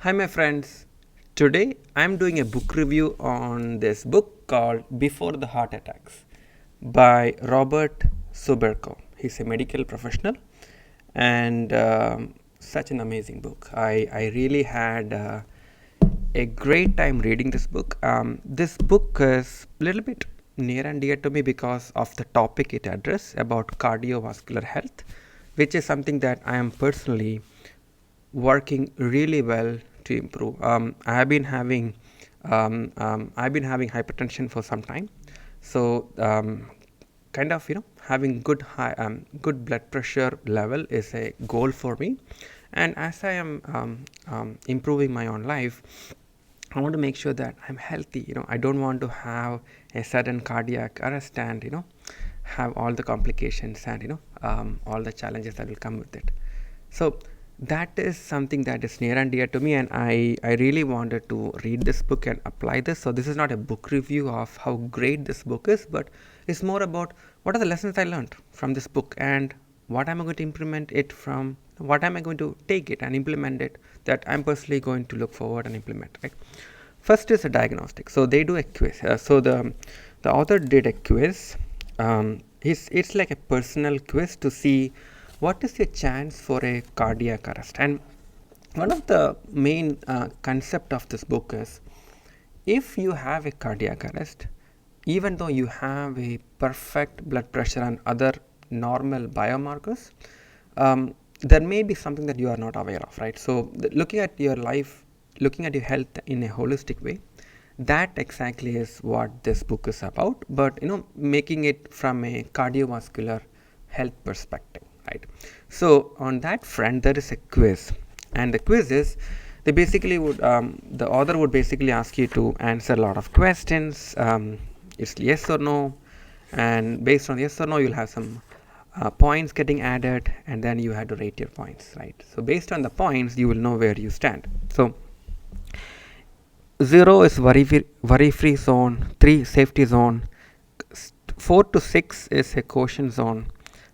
Hi, my friends. Today I'm doing a book review on this book called Before the Heart Attacks by Robert Superko. He's a medical professional and such an amazing book. I really had a great time reading this book. This book is a little bit near and dear to me because of the topic it addresses about cardiovascular health, which is something that I am personally working really well to improve. I've been having hypertension for some time, so kind of having good blood pressure level is a goal for me. And as I am improving my own life, I want to make sure that I'm healthy. I don't want to have a sudden cardiac arrest and have all the complications and all the challenges that will come with it. So that is something that is near and dear to me, and I really wanted to read this book and apply this. So this is not a book review of how great this book is, but it's more about what are the lessons I learned from this book and what am I going to implement it from, what am I going to take it and implement it that I'm personally going to look forward and implement, right? First is a diagnostic. So they do a quiz. So the author did a quiz. It's like a personal quiz to see what is your chance for a cardiac arrest. And one of the main concept of this book is, if you have a cardiac arrest, even though you have a perfect blood pressure and other normal biomarkers, there may be something that you are not aware of, right? So looking at your life, looking at your health in a holistic way, that exactly is what this book is about, but making it from a cardiovascular health perspective, right? So on that front, there is a quiz, and the quiz is, they basically would the author would basically ask you to answer a lot of questions. It's yes or no, and based on yes or no, you'll have some points getting added, and then you have to rate your points, right? So based on the points, you will know where you stand. So 0 is worry free zone, 3 safety zone, 4 to 6 is a caution zone,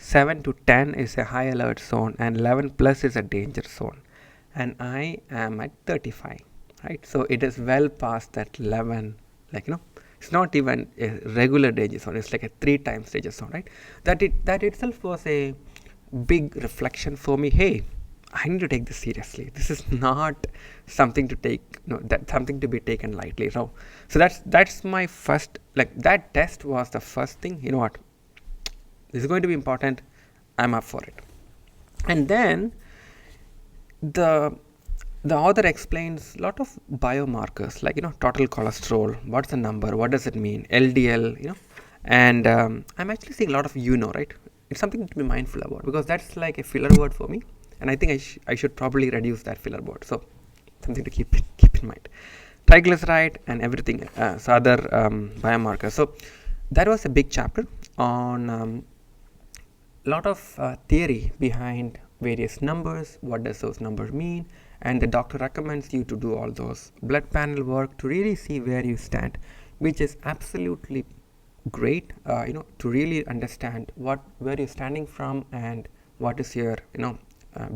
7 to 10 is a high alert zone, and 11 plus is a danger zone. And I am at 35, right? So it is well past that 11, it's not even a regular danger zone, it's like a 3 times danger zone, right? That itself was a big reflection for me. Hey, I need to take this seriously. This is not something to take, that's something to be taken lightly. So that's my first, that test was the first thing. You know what? This is going to be important. I'm up for it. And then the author explains a lot of biomarkers, like total cholesterol. What's the number? What does it mean? LDL. And I'm actually seeing a lot of right? It's something to be mindful about, because that's like a filler word for me, and I think I should probably reduce that filler word. So something to keep in mind. Triglyceride and everything. So other biomarkers. So that was a big chapter on lot of theory behind various numbers. What does those numbers mean? And the doctor recommends you to do all those blood panel work to really see where you stand, which is absolutely great, to really understand where you're standing from and what is your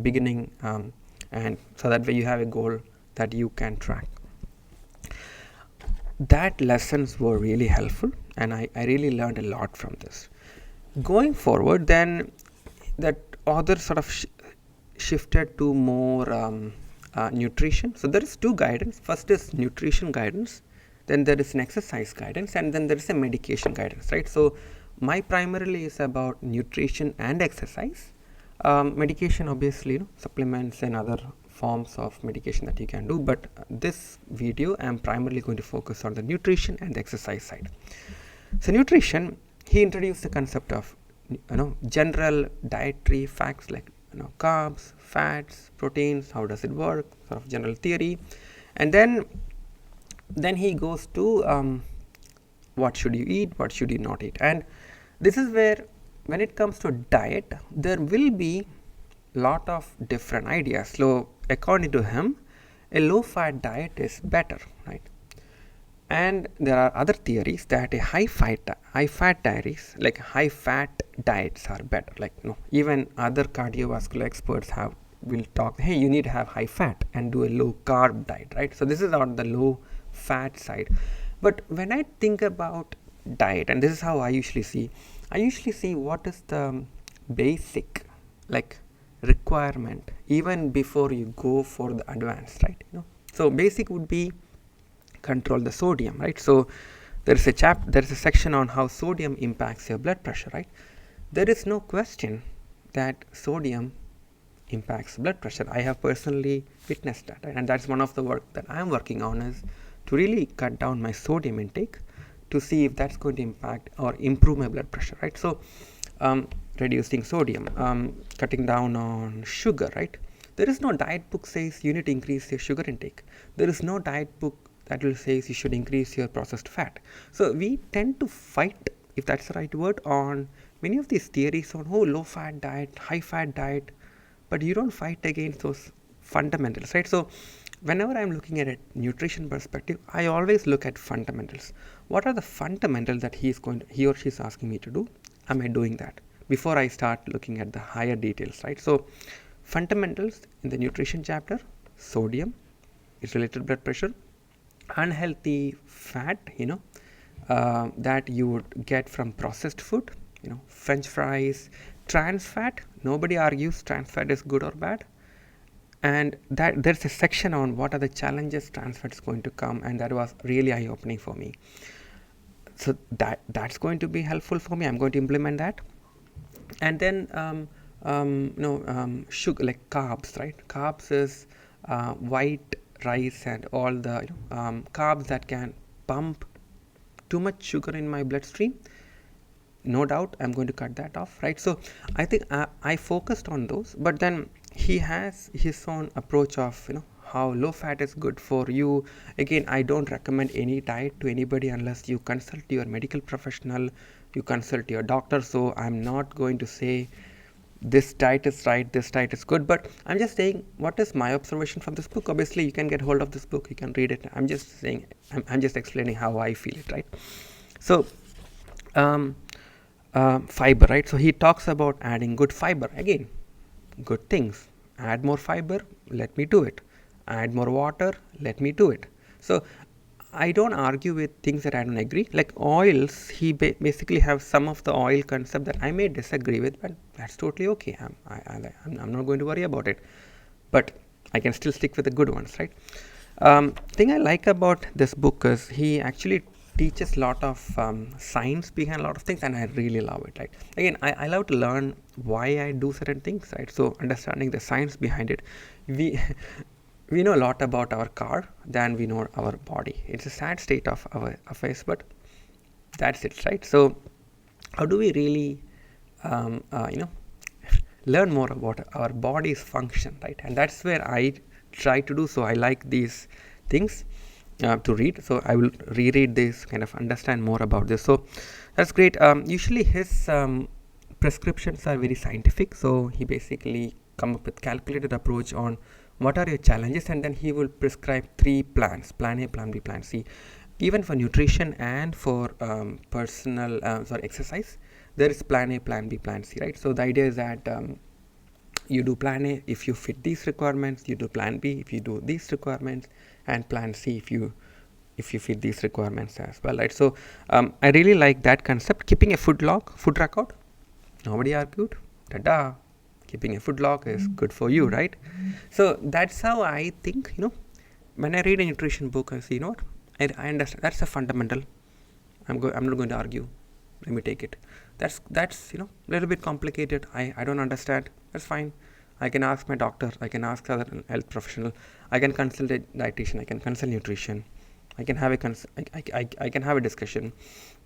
beginning, and so that way you have a goal that you can track. That lessons were really helpful, and I really learned a lot from this. Going forward, then that author sort of shifted to more nutrition. So there is 2 guidance. First is nutrition guidance, then there is an exercise guidance, and then there is a medication guidance, right? So my primarily is about nutrition and exercise. Medication, obviously, supplements and other forms of medication that you can do, but this video I'm primarily going to focus on the nutrition and the exercise side. So nutrition, he introduced the concept of general dietary facts, like carbs, fats, proteins, how does it work, sort of general theory. And then he goes to what should you eat, what should you not eat. And this is where, when it comes to diet, there will be lot of different ideas. So according to him, a low fat diet is better, right? And there are other theories that a high fat diets, like high fat diets, are better. Even other cardiovascular experts have will talk, hey, you need to have high fat and do a low carb diet, right? So this is on the low fat side. But when I think about diet, and this is how I usually see what is the basic like requirement even before you go for the advanced, right? So basic would be control the sodium, right? So there is a section on how sodium impacts your blood pressure, right? There is no question that sodium impacts blood pressure. I have personally witnessed that, right? And that's one of the work that I'm working on, is to really cut down my sodium intake to see if that's going to impact or improve my blood pressure, right? So reducing sodium, cutting down on sugar, right? There is no diet book says you need to increase your sugar intake. There is no diet book that will say you should increase your processed fat. So we tend to fight, if that's the right word, on many of these theories on low fat diet, high fat diet, but you don't fight against those fundamentals, right? So whenever I'm looking at a nutrition perspective, I always look at fundamentals. What are the fundamentals that he or she is asking me to do? Am I doing that before I start looking at the higher details, right? So fundamentals in the nutrition chapter: sodium is related to blood pressure, unhealthy fat, that you would get from processed food, French fries, trans fat. Nobody argues trans fat is good or bad, and that there's a section on what are the challenges trans fat is going to come, and that was really eye-opening for me. So that's going to be helpful for me. I'm going to implement that. And then sugar, like carbs, right? Carbs is white rice and all the carbs that can pump too much sugar in my bloodstream. No doubt I'm going to cut that off, right? So I think I focused on those, but then he has his own approach of how low fat is good for you. Again, I don't recommend any diet to anybody unless you consult your medical professional, you consult your doctor. So I'm not going to say this diet is right, this diet is good, but I'm just saying what is my observation from this book. Obviously you can get hold of this book, you can read it. I'm just saying, I'm just explaining how I feel it, right? So fiber, right? So he talks about adding good fiber. Again, good things. Add more fiber, let me do it. Add more water, let me do it. So I don't argue with things that I don't agree. Like oils, he basically have some of the oil concept that I may disagree with, but that's totally okay. I'm not going to worry about it. But I can still stick with the good ones, right? Thing I like about this book is he actually teaches a lot of science behind a lot of things, and I really love it, right? Again, I love to learn why I do certain things, right? So understanding the science behind it. We know a lot about our car than we know our body. It's a sad state of our affairs, but that's it, right? So how do we really learn more about our body's function, right? And that's where I try to do. So I like these things to read, so I will reread this, kind of understand more about this. So that's great. Usually his prescriptions are very scientific, so he basically come up with calculated approach on what are your challenges, and then he will prescribe 3 plans: plan A, plan B, plan C. Even for nutrition and for exercise, there is plan A, plan B, plan C, right? So the idea is that you do plan A if you fit these requirements, you do plan B if you do these requirements, and plan C if you fit these requirements as well, right? So I really like that concept. Keeping a food record, nobody argued. Ta-da! Keeping a food log is good for you, right? So that's how I think, when I read a nutrition book, I see, what, I understand that's a fundamental. I'm not going to argue. Let me take it. That's a little bit complicated. I don't understand. That's fine. I can ask my doctor. I can ask other health professional. I can consult a dietitian. I can consult nutrition. I can have I can have a discussion.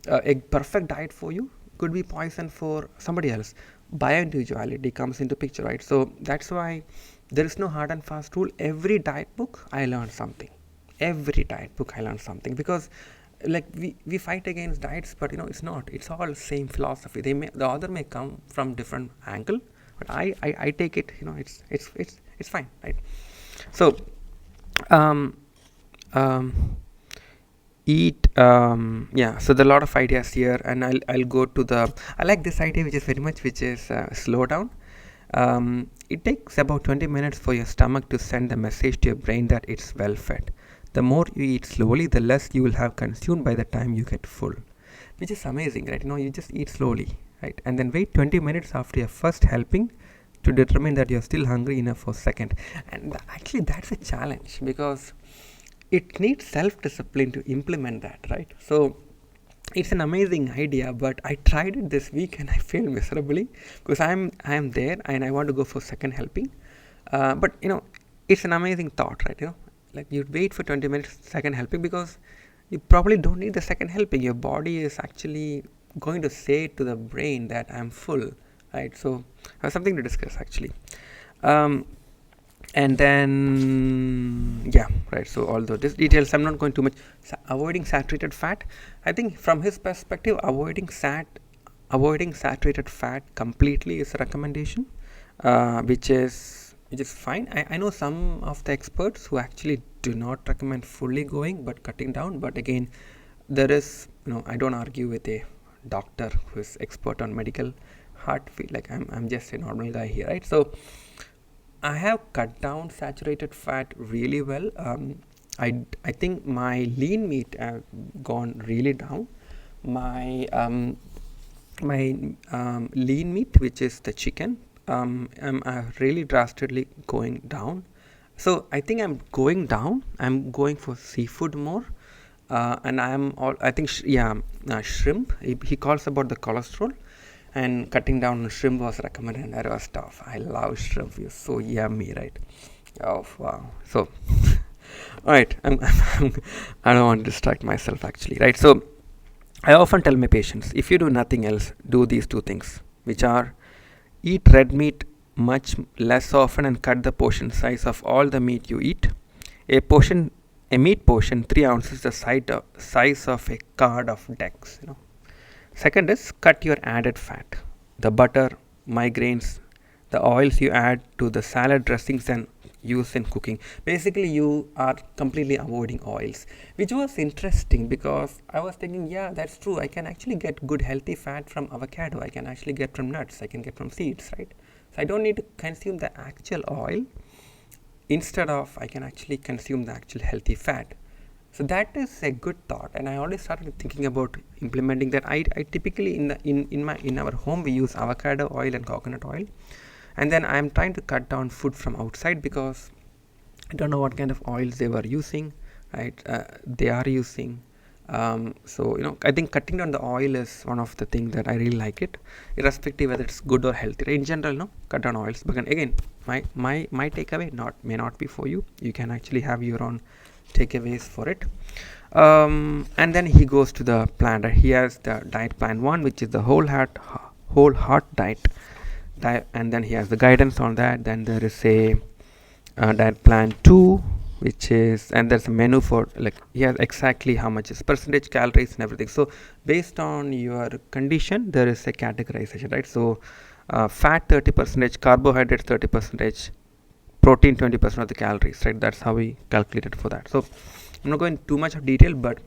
A perfect diet for you could be poison for somebody else. Bioindividuality comes into picture, right? So that's why there is no hard and fast rule. Every diet book I learned something. Because like we fight against diets, but it's not. It's all same philosophy. The author may come from different angle, but I take it. It's fine, right? So eat so there are a lot of ideas here, and I'll go to I like this idea which is slow down. It takes about 20 minutes for your stomach to send the message to your brain that it's well fed. The more you eat slowly, the less you will have consumed by the time you get full, which is amazing, right? You just eat slowly, right? And then wait 20 minutes after your first helping to determine that you're still hungry enough for second. And actually, that's a challenge because it needs self-discipline to implement that, right? So it's an amazing idea, but I tried it this week and I failed miserably because I am there and I want to go for second helping. But it's an amazing thought, right? Like you wait for 20 minutes second helping because you probably don't need the second helping. Your body is actually going to say to the brain that I'm full, right? So I have something to discuss actually. And then yeah, right, so although this details I'm not going too much. Avoiding saturated fat, I think from his perspective, avoiding saturated fat completely is a recommendation, which is fine. I know some of the experts who actually do not recommend fully going but cutting down, but again, there is, I don't argue with a doctor who is expert on medical heart field. Like I'm just a normal guy here, right? So I have cut down saturated fat really well. I think my lean meat have gone really down. My lean meat, which is the chicken, I'm really drastically going down. So I think I'm going down. I'm going for seafood more, and I think shrimp. He calls about the cholesterol, and cutting down on shrimp was recommended, and that was tough. I love shrimp. It's so yummy, right? Oh wow. So all right, I don't want to distract myself actually, right? So I often tell my patients, if you do nothing else, do these two things, which are eat red meat much less often and cut the portion size of all the meat you eat. A meat portion 3 ounces the size of a card of decks. Second is cut your added fat, the butter, migraines, the oils you add to the salad dressings and use in cooking. Basically, you are completely avoiding oils, which was interesting because I was thinking, yeah, that's true. I can actually get good healthy fat from avocado. I can actually get from nuts. I can get from seeds, right? So I don't need to consume the actual oil. Instead of, I can actually consume the actual healthy fat. So that is a good thought, and I already started thinking about implementing that. I typically in our home we use avocado oil and coconut oil, and then I am trying to cut down food from outside because I don't know what kind of oils they were using, right? They are using. So I think cutting down the oil is one of the things that I really like it, irrespective whether it's good or healthy. Right? In general, cut down oils. But again, my takeaway may not be for you. You can actually have your own takeaways for it. And then he goes to the plan. Right? He has the diet plan 1, which is the whole heart diet, and then he has the guidance on that. Then there is a diet plan 2, which is, and there's a menu for, like, he has exactly how much is percentage, calories and everything. So based on your condition, there is a categorization, right? So fat 30%, carbohydrates 30%, protein 20% of the calories, right? That's how we calculated for that. So I'm not going too much of detail, but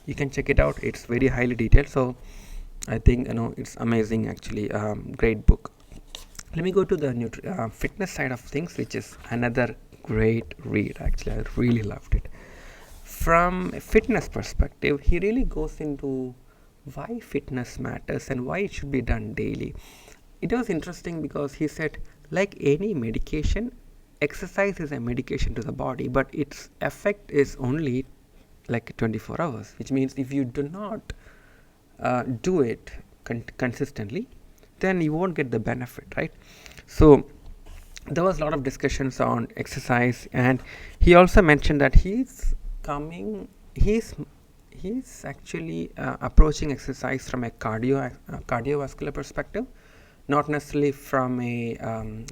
you can check it out. It's very highly detailed. So I think it's amazing actually. Great book. Let me go to the fitness side of things, which is another great read. Actually, I really loved it. From a fitness perspective, he really goes into why fitness matters and why it should be done daily. It was interesting because he said, like any medication, exercise is a medication to the body, but its effect is only like 24 hours, which means if you do not do it consistently, then you won't get the benefit, right? So there was a lot of discussions on exercise, and he also mentioned that he's actually approaching exercise from a cardiovascular perspective, not necessarily from a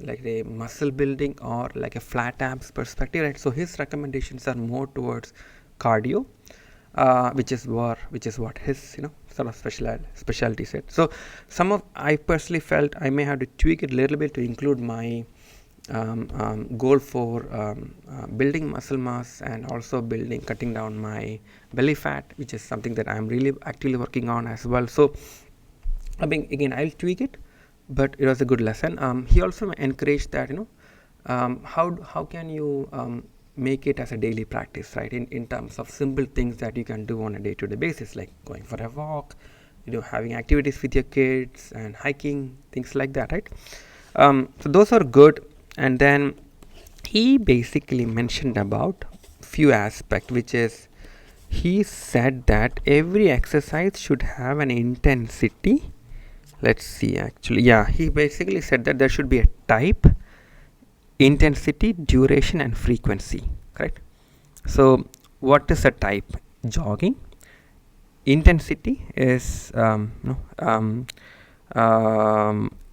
like a muscle building or like a flat abs perspective, right? So his recommendations are more towards cardio, which is what his sort of specialty said. So I personally felt I may have to tweak it a little bit to include my goal for building muscle mass and also cutting down my belly fat, which is something that I'm really actively working on as well. So again, I'll tweak it, but it was a good lesson. He also encouraged that, how can you make it as a daily practice, right? In terms of simple things that you can do on a day-to-day basis, like going for a walk, having activities with your kids and hiking, things like that, right? So those are good. And then he basically mentioned about few aspects, which is, he said that every exercise should have an intensity. Let's see, actually, yeah, he basically said that there should be a type, intensity, duration, and frequency, correct? So what is a type? Jogging. Intensity is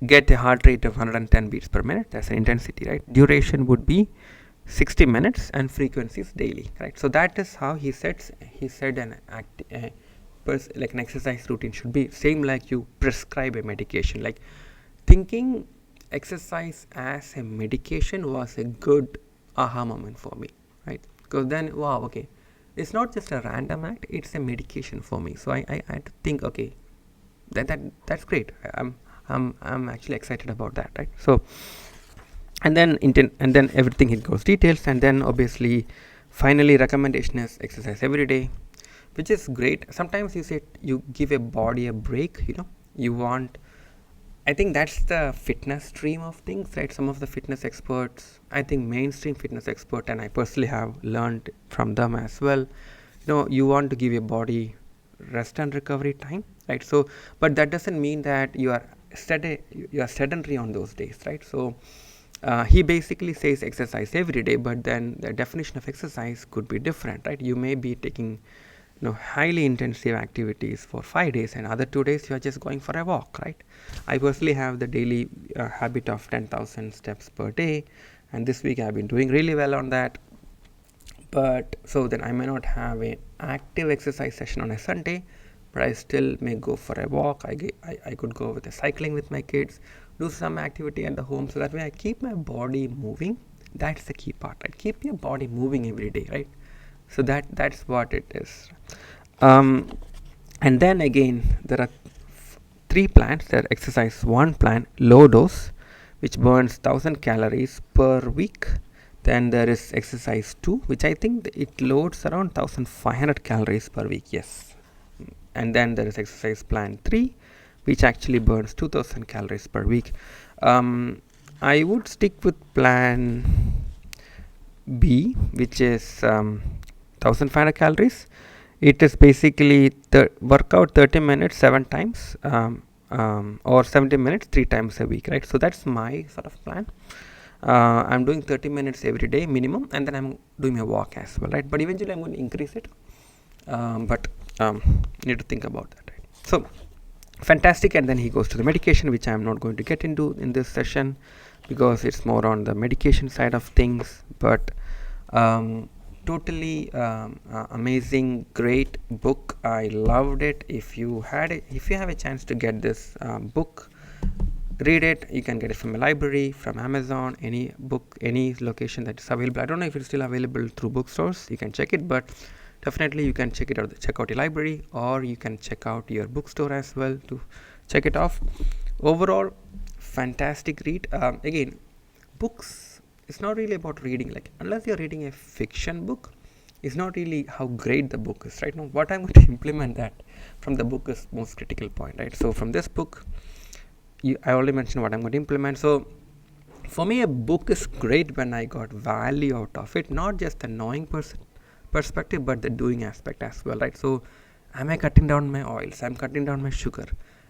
get a heart rate of 110 beats per minute. That's an intensity, right? Duration would be 60 minutes, and frequency is daily, right? So that is how he said an like an exercise routine should be. Same like you prescribe a medication. Like, thinking exercise as a medication was a good aha moment for me, right? Because then, wow, okay, it's not just a random act, it's a medication for me. So I had to think, okay, that's great. I'm actually excited about that, right? So, and then everything, it goes details, and then obviously finally recommendation is exercise every day, which is great. Sometimes you say you give a body a break, you want, I think that's the fitness stream of things, right? Some of the fitness experts, I think mainstream fitness expert, and I personally have learned from them as well, you want to give your body rest and recovery time, right? So, but that doesn't mean that you are sedentary on those days, right? So he basically says exercise every day, but then the definition of exercise could be different, right? You may be taking highly intensive activities for 5 days, and other 2 days you are just going for a walk, right? I personally have the daily habit of 10,000 steps per day, and this week I've been doing really well on that. But so then I may not have an active exercise session on a Sunday, but I still may go for a walk. I could go with a cycling with my kids, do some activity at the home, so that way I keep my body moving. That's the key part, right? Keep your body moving every day, right? So that's what it is. And then again, there are 3 plans. There are exercise 1 plan, low dose, which burns 1000 calories per week. Then there is exercise 2, which I think it loads around 1500 calories per week. Yes. And then there is exercise plan 3, which actually burns 2000 calories per week. I would stick with plan B, which is 1500 calories. It is basically workout 30 minutes 7 times, or 70 minutes 3 times a week, right? So that's my sort of plan. I'm doing 30 minutes every day minimum, and then I'm doing a walk as well, right? But eventually I'm going to increase it, but need to think about that, right? So fantastic. And then he goes to the medication, which I'm not going to get into in this session because it's more on the medication side of things. But totally amazing, great book. I loved it. If you have a chance to get this book, read it. You can get it from a library, from Amazon, any book, any location that is available. I don't know if it's still available through bookstores. You can check it, but definitely you can check out your library, or you can check out your bookstore as well to check it off. Overall, fantastic read. Again, books, it's not really about reading. Like, unless you're reading a fiction book, it's not really how great the book is, right? Now, what I'm going to implement that from the book is most critical point, right? So from this book, I already mentioned what I'm going to implement. So for me, a book is great when I got value out of it, not just the knowing perspective, but the doing aspect as well, right? So am I cutting down my oils? I'm cutting down my sugar.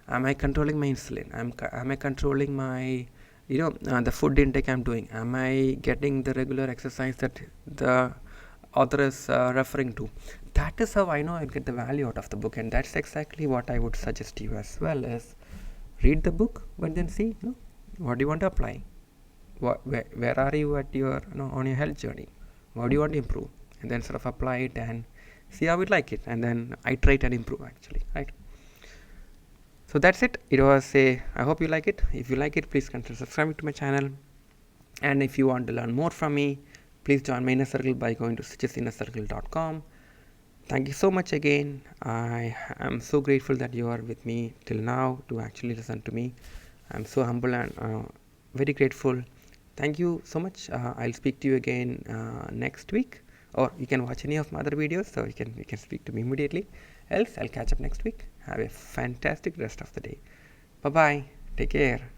Am I controlling my insulin? Am I controlling my the food intake I'm doing? Am I getting the regular exercise that the author is referring to? That is how I know I'll get the value out of the book, and that's exactly what I would suggest to you as well. Is read the book, but then see what do you want to apply, where are you at your on your health journey, what do you want to improve, and then sort of apply it and see how you like it, and then iterate and improve, actually, right? So that's it. It was I hope you like it. If you like it, please consider subscribing to my channel, and if you want to learn more from me, please join my inner circle by going to suggesttinnercircle.com. Thank you so much again. I am so grateful that you are with me till now to actually listen to me, I'm so humble and very grateful. Thank you so much. I'll speak to you again next week, or you can watch any of my other videos, so you can speak to me immediately. Else, I'll catch up next week. Have a fantastic rest of the day. Bye bye. Take care.